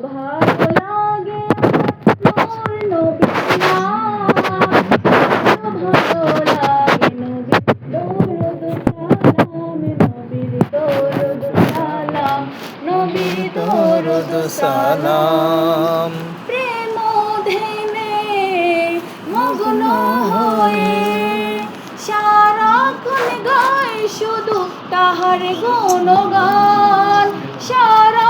ভালো লাগে আমার নবীর নাম, ভালো লাগে নবীর দরুদ সালাম, নবীর দরুদ সালাম, নবীর দরুদ সালাম। প্রেম ধ্যানে মগ্ন হয়ে সারাক্ষণ গায় শুধু তাহার গুণগান, সারা